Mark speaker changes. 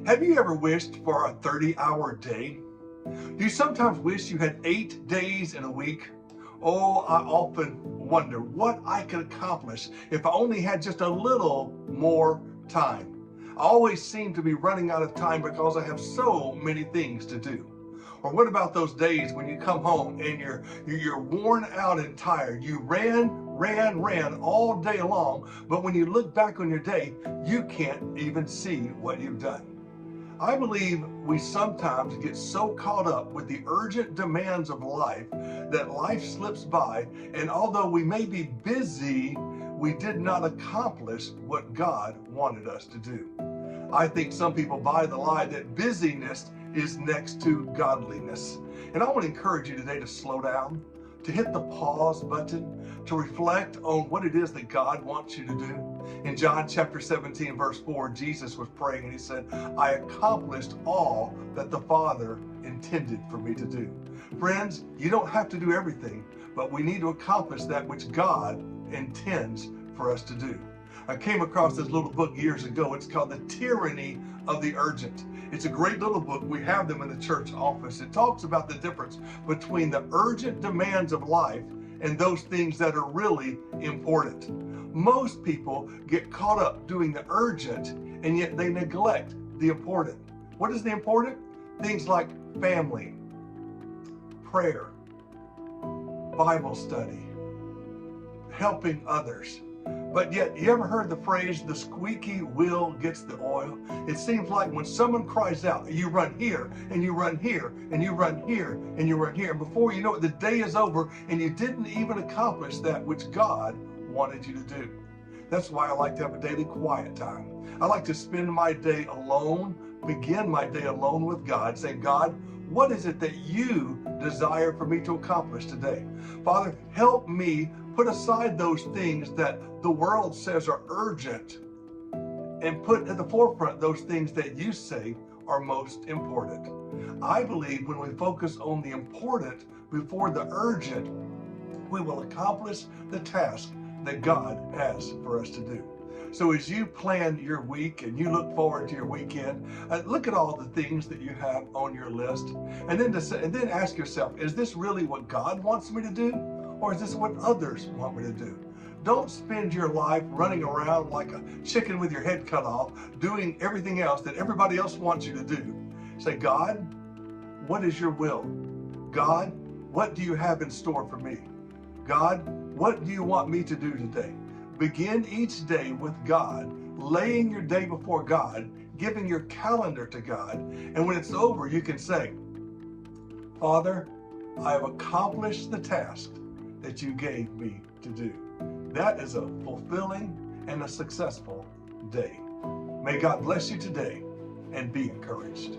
Speaker 1: Have you ever wished for a 30-hour day? Do you sometimes wish you had 8 days in a week? Oh, I often wonder what I could accomplish if I only had just a little more time. I always seem to be running out of time because I have so many things to do. Or what about those days when you come home and you're worn out and tired? You ran all day long, but when you look back on your day, you can't even see what you've done. I believe we sometimes get so caught up with the urgent demands of life that life slips by, and although we may be busy, we did not accomplish what God wanted us to do. I think some people buy the lie that busyness is next to godliness. And I want to encourage you today to slow down, to hit the pause button, to reflect on what it is that God wants you to do. In John chapter 17, verse 4, Jesus was praying and he said, I accomplished all that the Father intended for me to do. Friends, you don't have to do everything, but we need to accomplish that which God intends for us to do. I came across this little book years ago. It's called The Tyranny of the Urgent. It's a great little book. We have them in the church office. It talks about the difference between the urgent demands of life and those things that are really important. Most people get caught up doing the urgent, and yet they neglect the important. What is the important? Things like family, prayer, Bible study, helping others. But yet, you ever heard the phrase, the squeaky wheel gets the oil? It seems like when someone cries out, you run here, and you run here, and you run here, and you run here. And before you know it, the day is over, and you didn't even accomplish that which God wanted you to do. That's why I like to have a daily quiet time. I like to spend my day alone, begin my day alone with God, saying, God, what is it that you desire for me to accomplish today? Father, help me put aside those things that the world says are urgent and put at the forefront those things that you say are most important. I believe when we focus on the important before the urgent, we will accomplish the task that God has for us to do. So as you plan your week and you look forward to your weekend, look at all the things that you have on your list, and then ask yourself, is this really what God wants me to do? Or is this what others want me to do? Don't spend your life running around like a chicken with your head cut off, doing everything else that everybody else wants you to do. Say, God, what is your will? God, what do you have in store for me? God, what do you want me to do today? Begin each day with God, laying your day before God, giving your calendar to God, and when it's over, you can say, Father, I have accomplished the task that you gave me to do. That is a fulfilling and a successful day. May God bless you today and be encouraged.